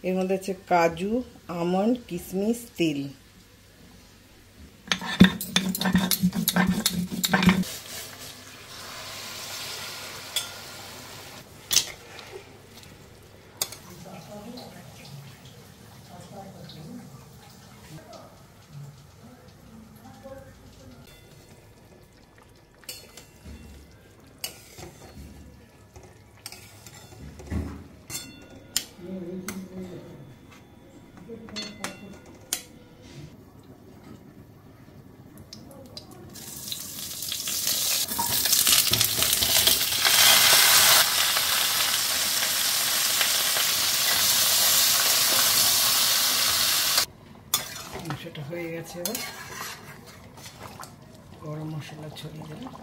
এর মধ্যে আছে কাজু, আমন্ড, কিশমিশ, তিল। মাংসটা হয়ে গেছে, এবার গরম মশলা ছড়িয়ে দিলাম।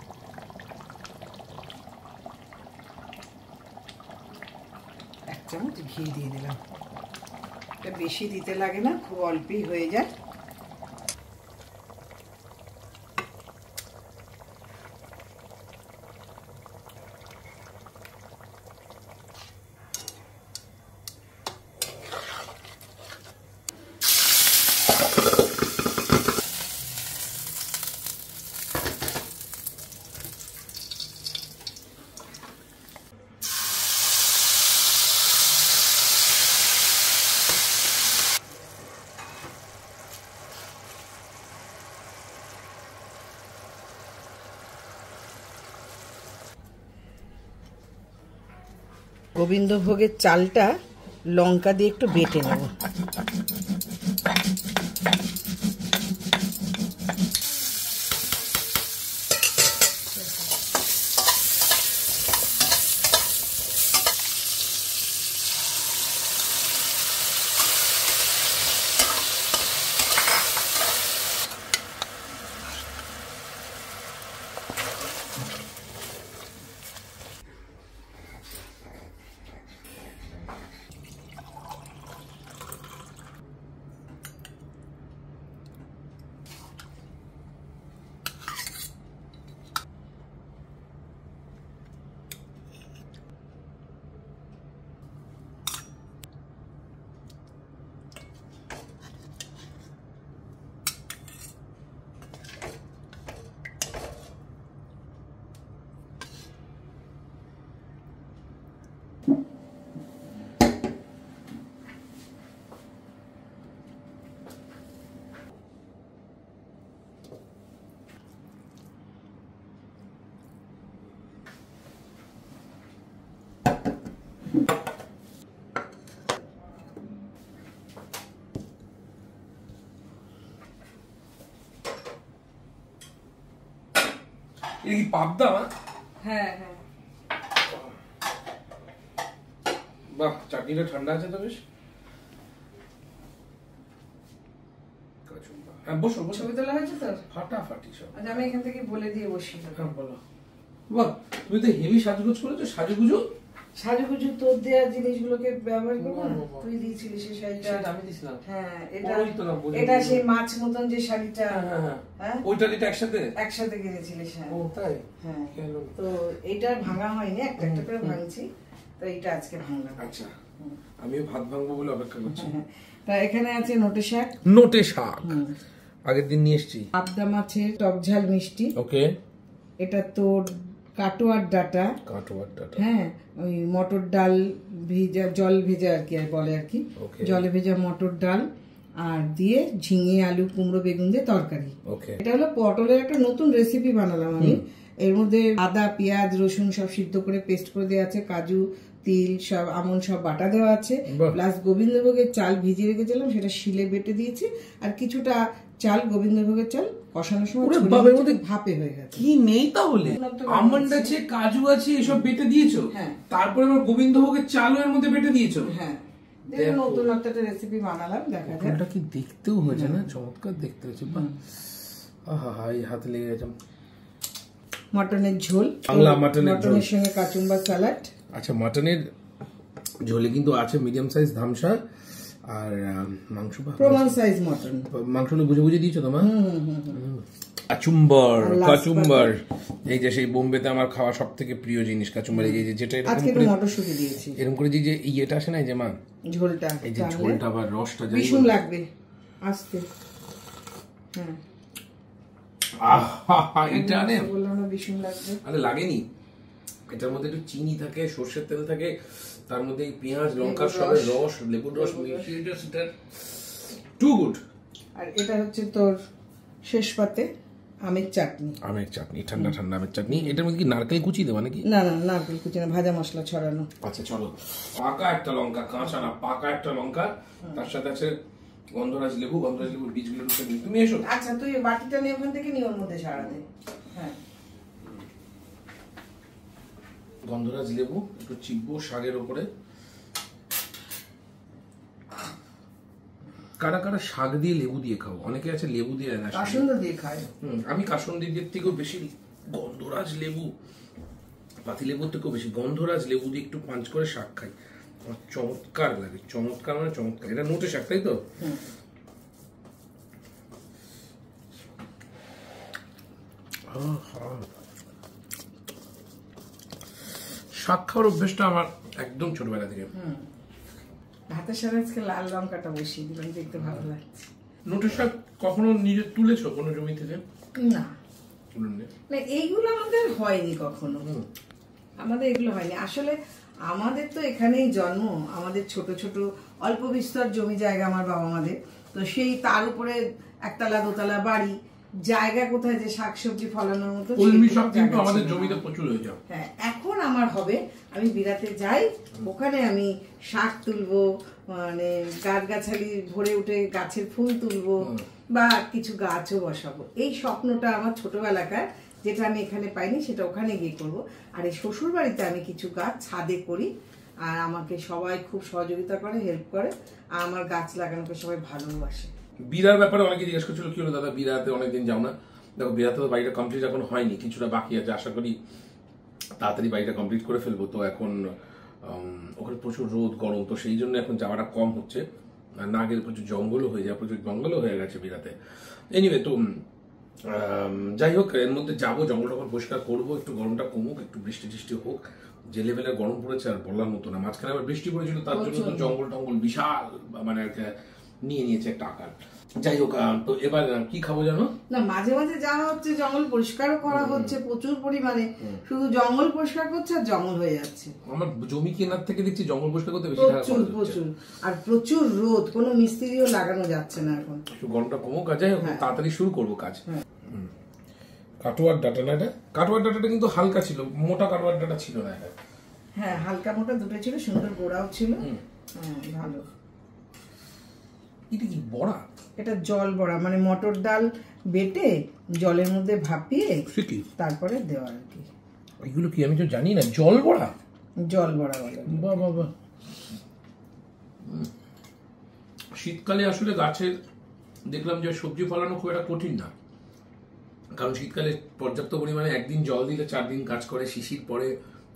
এক চামচ ঘি দিয়ে দিলাম। এটা বেশি দিতে লাগে না, খুব অল্পই হয়ে যায়। গোবিন্দভোগের চালটা লঙ্কা দিয়ে একটু বেটে নেব। এটা কি পাবদা? হ্যাঁ হ্যাঁ, বাহ, চাটনিটা ঠান্ডা আছে তো বেশ। হ্যাঁ, বসো বসো। ছবি তোলা হয়েছে তো ফাটাফাটি সব। আচ্ছা, আমি এখান থেকে বলে দিয়ে বসি। হ্যাঁ, বলো। বাহ, তুমি তো হেভি সাজুগুজ করেছো। সাজুগুজু সাজুগুজু তোর দেওয়া জিনিসগুলোকে ব্যবহার করবো না? তুই দিয়েছিলি সেই শাড়িটা। আমি দিয়েছিলাম। হ্যাঁ, এটা সেই মাছ মতন যে শাড়িটা। হ্যাঁ, ওইটা এটা একসাথে কিনেছিলিস। হ্যাঁ। ও তাই? হ্যাঁ, তো এইটা ভাঙা হয়নি, একটা একটা করে ভাঙছি। তো এইটা আজকে ভাঙলাম। আচ্ছা, আমিও ভাত ভাঙবো বলে অপেক্ষা করছি। তা এখানে আছে নোটে শাক। নোটে শাক আগের দিন নিয়ে এসেছি। পাবদা মাছের টক ঝাল মিষ্টি। ওকে। এটা তোর কাটোয়ার ডাটা। হ্যাঁ, ওই মটর ডাল ভেজা, জল ভেজা আর কি বলে আর কি, জলে ভেজা মটর ডাল আর দিয়ে ঝিঙে আলু কুমড়ো বেগুন দিয়ে তরকারি। এটা হলো পটলের একটা নতুন রেসিপি বানালাম আমি। এর মধ্যে আদা পেঁয়াজ রসুন সব সিদ্ধ করে পেস্ট করে দেওয়া আছে, কাজু তিল সব আমন্ড সব বাটা দেওয়া আছে, প্লাস গোবিন্দভোগের চাল ভিজিয়ে রেখেছিলাম সেটা শিলে বেটে দিয়েছি, আর কিছুটা চাল গোবিন্দভোগের চাল কষানোর সময় ভাপে হয়ে গেছে। কি নেই তাহলে? আমন্ড আছে, কাজু আছে, এসব বেটে দিয়েছো। তারপরে আবার গোবিন্দভোগের চালও এর মধ্যে বেটে দিয়েছো। হ্যাঁ, নতুন একটা রেসিপি বানালাম, দেখা যায়। এটা কি দেখতেও হয়েছে না, চমৎকার দেখতে হয়েছে। আহা, হাতে লেগে গেছে। মটনের ঝোল, মটনের সঙ্গে কাচুম্বার স্যালাড। আচ্ছা, মটনের ঝোলে কিন্তু আছে মিডিয়াম সাইজ ধামসা আর মাংস প্রমাণ সাইজ মটন। মাংসটা বুঝে বুঝে দিয়েছো তোমার? কাচুম্বার এই যে সেই বোম্বেতে আমার খাওয়া সব থেকে প্রিয় জিনিস কাচুমারি, এই যে যেটা আজকে তো মটরশুঁটি দিয়েছি, এরকম করে যে ইয়েটা আসে না যে মা ঝোলটা, এই যে ঝোলটা বা রসটা যাই ভীষণ লাগবে আস্তে। হ্যাঁ আহা এটা নে বললাম না ভীষণ লাগবে। আরে লাগেনি, এটার মধ্যে একটু চিনি থাকে, সরষের তেল থাকে, তার মধ্যে পেঁয়াজ লঙ্কার সবের রস, লেবুর রস মিশিয়ে এটা টু গুড। আর এটা হচ্ছে তোর শেষ পাতে আমের চাটনি, আমের চাটনি, ঠান্ডা ঠান্ডা আমের চাটনি। এটার মধ্যে কি নারকেল কুচি দেওয়া নাকি? না না নারকেল কুচি না, ভাজা মশলা ছড়ানো। আচ্ছা চলো, পাকা একটা লঙ্কা, কাঁচা না পাকা একটা লঙ্কা, তার সাথে আছে গন্ধরাজ লেবু, গন্ধরাজ লেবুর বীজগুলো তুমি এসো। আচ্ছা তুই বাটিটা নিয়ে ওখান থেকে নিয়ে ওর মধ্যে ছাড়া দে। হ্যাঁ গন্ধরাজ লেবু একটু চিপবো শাকের উপরে। কারা কারা শাক দিয়ে লেবু দিয়ে খাও? অনেকে আছে লেবু দিয়ে না, কাসুন্দি দিয়ে খায়। আমি কাসুন্দি দিয়ে থেকেও বেশি গন্ধরাজ লেবু, পাতি লেবুর থেকেও বেশি গন্ধরাজ লেবু দিয়ে একটু পাঞ্চ করে শাক খাই, আমার চমৎকার লাগে। চমৎকার মানে চমৎকার। এটা নোটে শাক, তাই তো? শাক খাওয়ার অভ্যেসটা আমার একদম ছোটবেলা থেকে। ভাতের সাথে আজকে লাল লঙ্কাটা বসিয়ে দিলাম, দেখতে ভালো লাগছে। নোটে শাক কখনো নিজে তুলেছো কোনো জমি থেকে? না না, এইগুলো আমাদের হয়নি কখনো, আমাদের এগুলো হয়নি আসলে। আমাদের তো এখানেই জন্ম, আমাদের ছোট ছোট অল্প বিস্তর জমি জায়গা আমার বাবা মাদের, তো সেই তার উপরে একতলা দোতলা বাড়ি, জায়গা কোথায় যে শাকসবজি ফলানোর মতো। কলমি শাক কিন্তু আমাদের জমিতে প্রচুর হয়ে যায়। হ্যাঁ এখন আমার হবে, আমি বিরাতে যাই, ওখানে আমি শাক তুলবো, মানে গাছগাছালি ভরে উঠে গাছের ফুল তুলবো, বা কিছু গাছও বসাবো। এই স্বপ্নটা আমার ছোটবেলাকার, যেটা আমি এখানে পাইনি সেটা ওখানে গিয়ে করবো। আর এই শ্বশুর বাড়িতে আমি কিছু গাছ ছাদে করি, আর আমাকে সবাই খুব সহযোগিতা করে, হেল্প করে, আর আমার গাছ লাগানোকে সবাই ভালোবাসে। বিরার ব্যাপারে অনেকে জিজ্ঞেস করছিল কি হলো দাদা বিরাতে অনেকদিন যাও না। দেখো বিরাতে তো বাড়িটা কমপ্লিট এখন হয়নি, কিছুটা বাকি আছে, আশা করি তাড়াতাড়ি বাড়িটা কমপ্লিট করে ফেলবো। তো এখন ওখানে প্রচুর রোদ গরম, তো সেই জন্য এখন যাওয়াটা কম হচ্ছে, আর না গেলে প্রচুর জঙ্গলও হয়ে যায়, প্রচুর জঙ্গলও হয়ে গেছে বিরাতে। এনিওয়ে তো যাই হোক, এর মধ্যে যাবো, জঙ্গল টঙ্গল পরিষ্কার করবো, একটু গরমটা কমুক, একটু বৃষ্টি টিষ্টি হোক। যে লেভেলের গরম পড়েছে আর বলার মতো না। মাঝখানে আবার বৃষ্টি পড়েছিল, তার জন্য তো জঙ্গল টঙ্গল বিশাল মানে নিয়ে নিয়েছে একটা আকার। যাই হোক, তো এবার কি খাবো জানো না, মাঝে মাঝে যাওয়া হচ্ছে, জঙ্গল পরিষ্কারও করা হচ্ছে প্রচুর পরিমাণে, শুধু জঙ্গল পরিষ্কার করছে আর জঙ্গল হয়ে যাচ্ছে। আমার জমি কেনার থেকে দেখছি জঙ্গল পরিষ্কার করতে বেশি টাকা খরচ হচ্ছে। প্রচুর আর প্রচুর রোদ, কোনো মিস্ত্রিও লাগানো যাচ্ছে না এখন। একটু গরমটা কমুক, যাই হোক তাড়াতাড়ি শুরু করবো কাজ। কাটোয়ার ডাটা না, এটা কাটোয়ার ডাটাটা কিন্তু হালকা ছিল, মোটা কাটোয়ার ডাটা ছিল না এটা। হ্যাঁ হালকা মোটা দুটো ছিল, সুন্দর গোড়াও ছিল, ভালো। এটা কি বড়া? এটা জল বড়া, মানে মটর ডাল বেটে জলের মধ্যে ভাপিয়ে তারপরে দেওয়া আর কি। এগুলো কি আমি তো জানি না, জল বড়া? জল বড়া বলে। বাহ বাহ বাহ। শীতকালে আসলে গাছের দেখলাম যে সবজি ফলানো খুব একটা কঠিন না, কারণ শীতকালে পর্যাপ্ত পরিমাণে একদিন জল দিলে 4 দিন কাজ করে, শিশির পরে,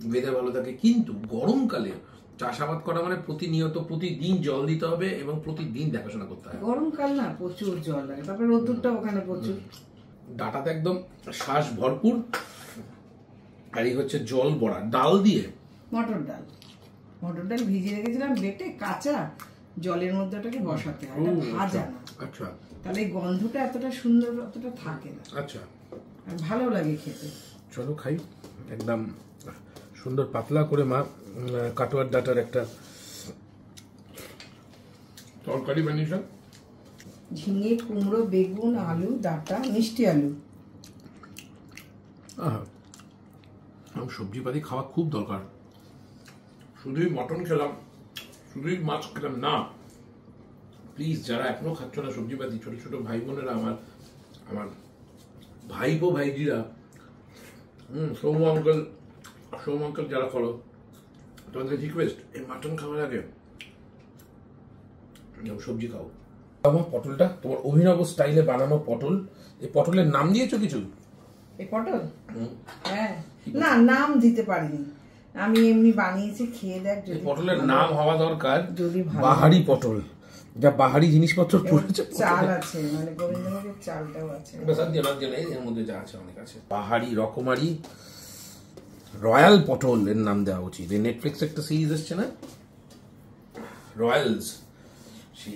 ওয়েদার ভালো থাকে। কিন্তু গরমকালে চাষাবাদ করা মানে প্রতিনিয়ত প্রতিদিন জল দিতে হবে এবং প্রতিদিন দেখাশোনা করতে হবে। গরমকাল না প্রচুর জল লাগে, তারপরে রোদ্দুরটা ওখানে প্রচুর। ডাটাতে একদম শ্বাস ভরপুর। আর এই হচ্ছে জল বড়া, ডাল দিয়ে মটর ডাল, মটর ডাল ভিজিয়ে রেখেছিলাম বেটে কাঁচা, জলের মধ্যে ওটাকে বসাতে হয়, এটা ভাজা না। আচ্ছা, তাহলে এই গন্ধটা এতটা সুন্দর অতটা থাকে না। আচ্ছা, আর ভালো লাগে খেতে। চলো খাই। একদম সুন্দর পাতলা করে মা কাটোয়ার ডাটার একটা তরকারি বানিয়েছেন। ঝিঙে, কুমড়ো, বেগুন, আলু, ডাটা, মিষ্টি আলু। সবজিপাতি খাওয়া খুব দরকার। শুধুই মটন খেলাম, শুধুই মাছ খেলাম না, প্লিজ যারা এখনো খাচ্ছ না সবজিপাতি, ছোট ছোট ভাই বোনেরা, আমার ভাইপো ভাইজিরা, সৌম আঙ্কেল যারা করো, তোমাদের রিকোয়েস্ট, এই মাটন খাওয়ার আগে সবজি খাও। আমার পটলটা তোমার অভিনব স্টাইলে বানানো পটল। এই পটলের নাম দিয়েছো কিছু? এই পটল? হ্যাঁ, না নাম দিতে পারিনি, আমি এমনি বানিয়েছি, খেয়ে দেখ। পটলের নাম হওয়া দরকার বাহারি পটল, যা বাহারি জিনিসপত্র পড়েছে, চাল আছে, মানে গোবিন্দভোগের চালটাও আছে। এর মধ্যে যা আছে অনেক আছে। বাহারি রকমারি রয়্যাল পটল এর নাম দেওয়া উচিত। নেটফ্লিক্স একটা সিরিজ এসছে না, রয়্যালস,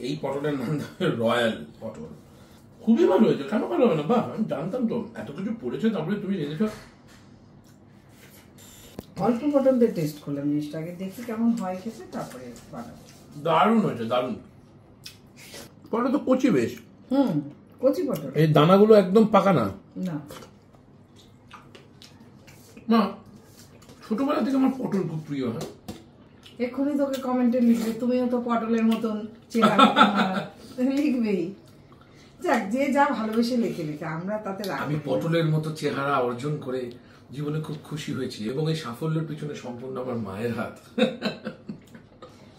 এই পটলের নাম রয়্যাল পটল। খুবই ভালো হয়েছে, কেন ভালো হবে না? বাহ, আমি জানতাম তো এত কিছু পড়েছে, তারপরে তুমি রেখেছো। অল্প পটল দিয়ে টেস্ট করলাম জিনিসটা, আগে দেখি কেমন হয় খেতে, তারপরে বানাবো। দারুণ হয়েছে, দারুণ। পটল তো কচি বেশ। কচি পটল, এই দানাগুলো একদম পাকা না। না না, ছোটবেলা থেকে আমার পটল খুব প্রিয়। হয় এক্ষুনি তোকে কমেন্টে লিখবে, তুমিও তো পটলের মতন চেহারা, লিখবেই। যাক, যে যা ভালোবেসে লিখে লিখে, আমরা তাতে আমি পটলের মতো চেহারা অর্জন করে জীবনে খুব খুশি হয়েছি, এবং এই সাফল্যের পিছনে সম্পূর্ণ আমার মায়ের হাত।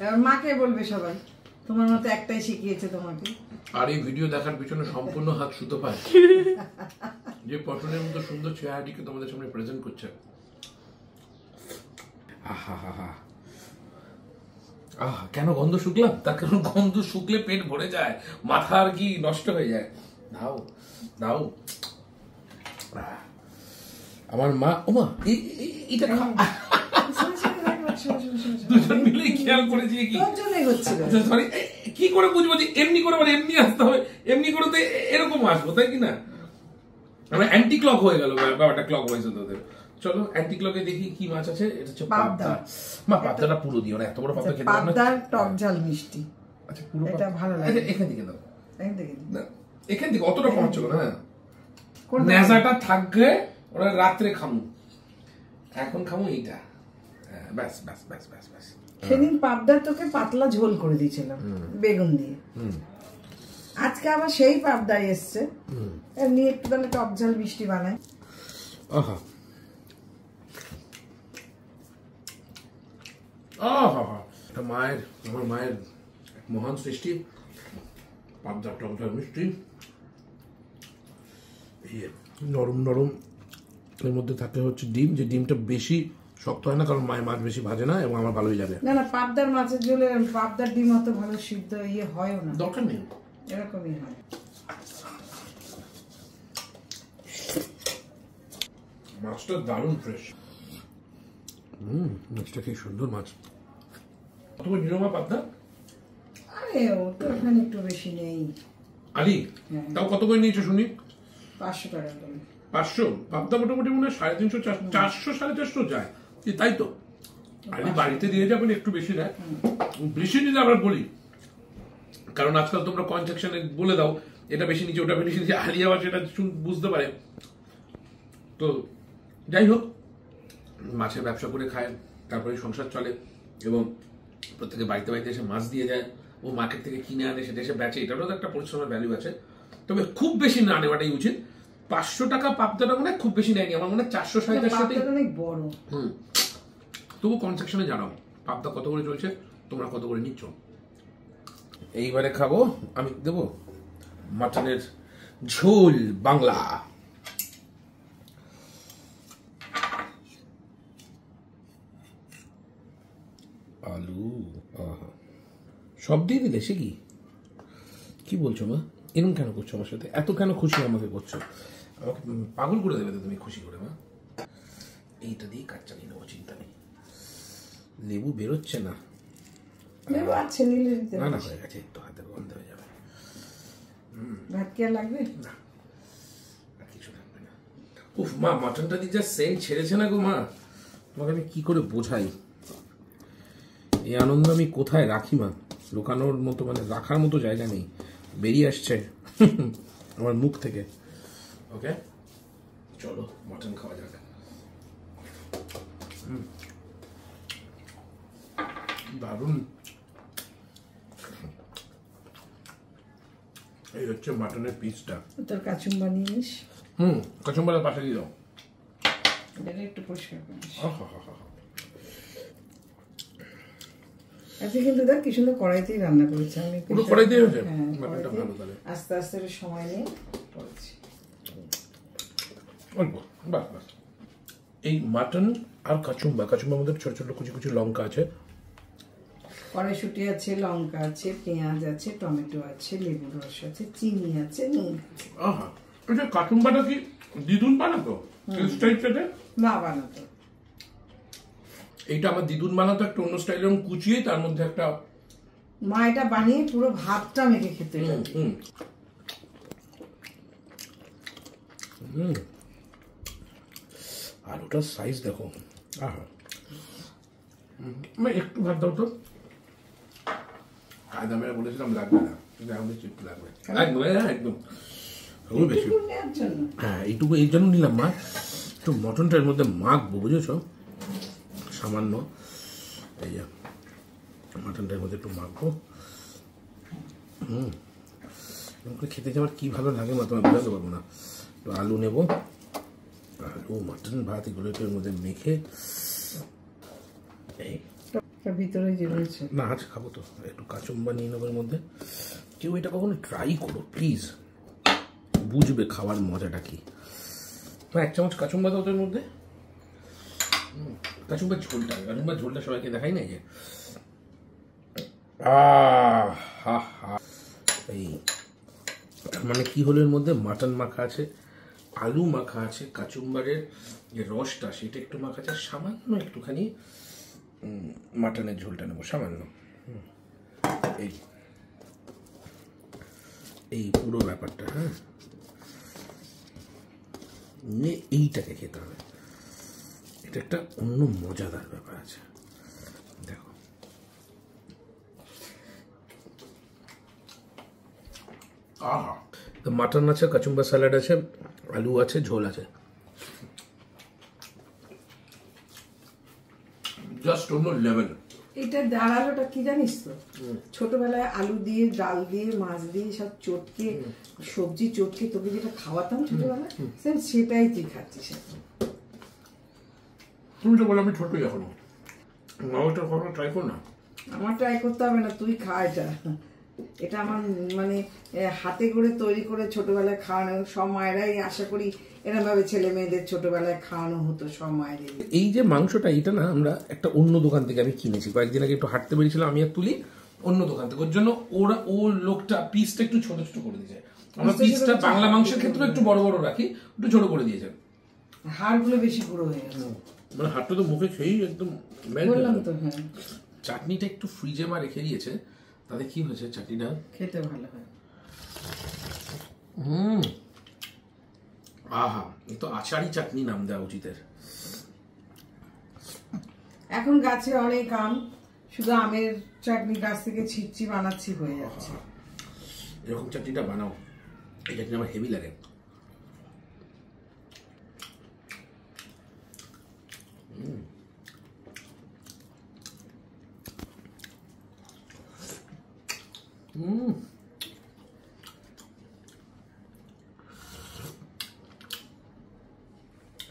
এবার মাকে বলবে সবাই, তোমার মতো একটাই শিখিয়েছে তোমাকে। আর এই ভিডিও দেখার পিছনে সম্পূর্ণ হাত সুতো পায়, যে পটলের মতো সুন্দর চেহারাটিকে তোমাদের সামনে প্রেজেন্ট করছে। কেন গন্ধ শুকলাম? তার কারণ গন্ধ শুকলে পেট ভরে যায়, মাথা আর কি নষ্ট হয়ে যায়। দাও দাও, আমার মা, ওমা এটা দুজন মিলে খেয়াল করেছি। সরি, কি করে বুঝবো যে এমনি করে মানে এমনি আসতে হবে, এমনি করে তো এরকম আসবো, তাই কি না? আমরা অ্যান্টি ক্লক হয়ে গেল ব্যাপারটা, ক্লক হয়েছে তোদের। চলো অ্যান্টি ক্লকে দেখি কি মাছ আছে। এটা হচ্ছে পাবদা। মা, পাবদাটা পুরো দিও না, এত বড় পাবদা খেতে পারবো না। পাবদার টক ঝাল মিষ্টি। আচ্ছা, পুরো এটা ভালো লাগে। এখান থেকে দাও, এখান থেকে অতটা কম ছিল না। কোন নেজাটা থাকবে, ওরা রাত্রে খামু, এখন খামু এইটা। ব্যাস ব্যাস ব্যাস ব্যাস ব্যাস। সেদিন পাবদার তোকে পাতলা ঝোল করে দিয়েছিলাম বেগুন দিয়ে, আজকে আবার সেই পাবদাই এসছে, এমনি একটু তাহলে টক ঝাল মিষ্টি বানায়। আহা আহা, মায়ের, আমার মায়ের মহান সৃষ্টি, পাবদার টক ঝাল মিষ্টি, নরম নরম। এর মধ্যে থাকে হচ্ছে ডিম, যে ডিমটা বেশি শক্ত হয় না, কারণ মায়ের মাছ বেশি ভাজে না, এবং আমার ভালোই যাবে। না না, পাবদার মাছের ঝোলে পাবদার ডিম অত ভালো সিদ্ধ হয়ও না, দরকার নেই, এরকমই হয়। মাছটা দারুণ ফ্রেশ। মাছটা কি সুন্দর মাছ। কত করে নিল মা পাবদা? আরে ও তো এখানে একটু বেশি নেই। আলি, তাও কত করে নিয়েছো শুনি? 500 টাকা করে। 500? পাবদা মোটামুটি মনে হয় 350, 400, 450 যায়, তাই তো। আলি বাড়িতে দিয়ে যাবেন, একটু বেশি নেয়, বেশি নিলে আমরা বলি, কারণ আজকাল তোমরা কয়েন সেকশনে বলে দাও এটা বেশি নিচে, ওটা বেশি নিচে, আলি আবার সেটা বুঝতে পারে। তো যাই হোক, মাছের ব্যবসা করে খায়, তারপরে সংসার চলে, এবং প্রত্যেকে বাড়িতে বাড়িতে এসে মাছ দিয়ে যায়, ও মার্কেট থেকে কিনে আনে, সেটা এসে বেচে, এটারও তো একটা পরিশ্রমের ভ্যালু আছে। তবে খুব বেশি না নেওয়াটাই উচিত। 500 টাকা পাবদাটা মনে হয় খুব বেশি নেয়নি, আমার মনে হয় 400-450 অনেক বড়। তবু কমেন্ট সেকশনে জানাও পাবদা কত করে চলছে, তোমরা কত করে নিচ্ছ। এইবারে খাবো, আমি দেবো মাটনের ঝোল বাংলা। আলু, সব দিয়ে দিলে, সে কি বলছো মা? এরকম কেন করছো আমার সাথে? এত কেন খুশি আমাকে করছো? আমাকে পাগল করে দেবে তো তুমি খুশি করে মা। এইটা দিয়ে কাজ চালিয়ে নেবো, চিন্তা নেই। লেবু বেরোচ্ছে না, লেবু আছে, নিলে না না হয়ে গেছে, একটু হাতের গন্ধ হয়ে যাবে। ভাত কি আর লাগবে? না, আর কিছু লাগবে না। উফ মা, মাটনটা দিয়ে যা সেন্ট ছেড়েছে না গো মা, তোমাকে আমি কি করে বোঝাই। এই আনন্দ আমি কোথায় রাখি মা? লুকানোর মতো, মানে রাখার মতো জায়গা নেই, বেরিয়ে আসছে আমার মুখ থেকে। ওকে, চলো মাটন খাওয়া যাক। দারুণ। এই হচ্ছে মাটনের পিসটা। তোর কাচুম্বা নিস। কাচুম্বারের পাশে দিয়ে দাও, এটাকে একটু পরিষ্কার করিস। আজকে কিন্তু দেখ কি সুন্দর কড়াইতেই রান্না করেছি আমি। পুরো কড়াইতেই হয়েছে? হ্যাঁ, মাটনটা ভালো তাহলে। আস্তে আস্তে সময় নিয়ে করেছি। অল্প, বাস বাস। এই মাটন আর কাচুম্বা, কাচুম্বার মধ্যে ছোট ছোট কুচি কুচি লঙ্কা আছে, কড়াইশুঁটি আছে, লঙ্কা আছে, পেঁয়াজ আছে, টমেটো আছে, লেবুর রস আছে, চিনি আছে, নুন। আহা, এটা কাচুম্বাটা কি দিদুন বানাতো? মা বানাতো। এইটা আমার দিদুন বানাতো একটা অন্য স্টাইলে, কুচিয়ে তার মধ্যে একটা মা এটা বানিয়ে পুরো ভাতটা মেখে খেতে। আলুটার সাইজ দেখো। আহা, একটু ভাত দাও তো। কায়দা মেরে বলেছিলাম লাগবে না, আমাদের চিপতে লাগবে একদম বেশি। হ্যাঁ, এইটুকু এই জন্য নিলাম মা, একটু মটনটা এর মধ্যে মাখবো, বুঝেছো? সামান্য এই যে মাটনটার মধ্যে একটু মাখবো। খেতে যাওয়ার কি ভালো লাগে মা, তোমার বোঝাতে পারবো না। একটু আলু নেবো, আলু, মাটন, ভাত, এগুলো একটু এর মধ্যে মেখে। এই ভিতরে যে রয়েছে না, আজ খাবো তো, একটু কাচুম্বা নিয়ে নেবো এর মধ্যে। কেউ এটা কখনো ট্রাই করো প্লিজ, বুঝবে খাওয়ার মজাটা কি। এক চামচ কাচুম্বা দাও তো এর মধ্যে। কাচুম্বার ঝোলটা সবাইকে দেখাই না যে এই মানে কি হলো, এর মধ্যে মাটন মাখা আছে, আলু মাখা আছে, কাচুম্বারের যে রসটা সেটা একটু মাখা আছে, সামান্য একটুখানি মাটনের ঝোলটা নেবো সামান্য। এই পুরো ব্যাপারটা, হ্যাঁ, এইটাকে খেতে হবে। এটা একটা অন্য মজাদার ব্যাপার আছে, দেখো। আহা, তো মাটন আছে, কাচুম্বার স্যালাড আছে, আলু আছে, ঝোল আছে, জাস্ট অন্য লেভেল। এটা দাঁড়ালোটা কি জানিস তো, ছোটবেলায় আলু দিয়ে, ডাল দিয়ে, মাছ দিয়ে সব চটকে, সবজি চটকে তোকে যেটা খাওয়াতাম ছোটবেলায়, সেটাই তুই খাচ্ছিস। তুমি তো বলো আমি ছোটই এখনো, ওটা কখনো ট্রাই কর না। আমার ট্রাই করতে হবে না, তুই খা এটা। এটা আমার মানে হাতে করে তৈরি করে ছোটবেলায় খাওয়ানো, সব মায়েরাই আশা করি এরকম ভাবে ছেলে মেয়েদের ছোটবেলায় খাওয়ানো হতো সব মায়েদের। এই যে মাংসটা, এটা না আমরা একটা অন্য দোকান থেকে আমি কিনেছি, কয়েকদিন আগে একটু হাঁটতে বেরিয়েছিলাম আমি আর তুলি, অন্য দোকান থেকে। ওর জন্য ও লোকটা পিসটা একটু ছোট ছোট করে দিয়েছে। আমরা পিসটা বাংলা মাংসের ক্ষেত্রে একটু বড় বড় রাখি, একটু ছোট করে দিয়েছে, হাড়গুলো বেশি পুরো হয়ে গেছে। মানে হাড়টা তো মুখে খেয়েই একদম। বললাম তো, হ্যাঁ। চাটনিটা একটু ফ্রিজে মা রেখে দিয়েছে, তাতে কি হয়েছে, চাটনিটা খেতে ভালো হয়। আহা, এ তো আচারি চাটনি নাম দেওয়া উচিত। এখন গাছে অনেক আম, শুধু আমের চাটনি গাছ থেকে ছিটছি বানাচ্ছি, হয়ে যাচ্ছে। এরকম চাটনিটা বানাও, এই চাটনি আমার হেভি লাগে।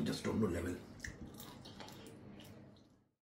জাস্ট অন্য লেভেল।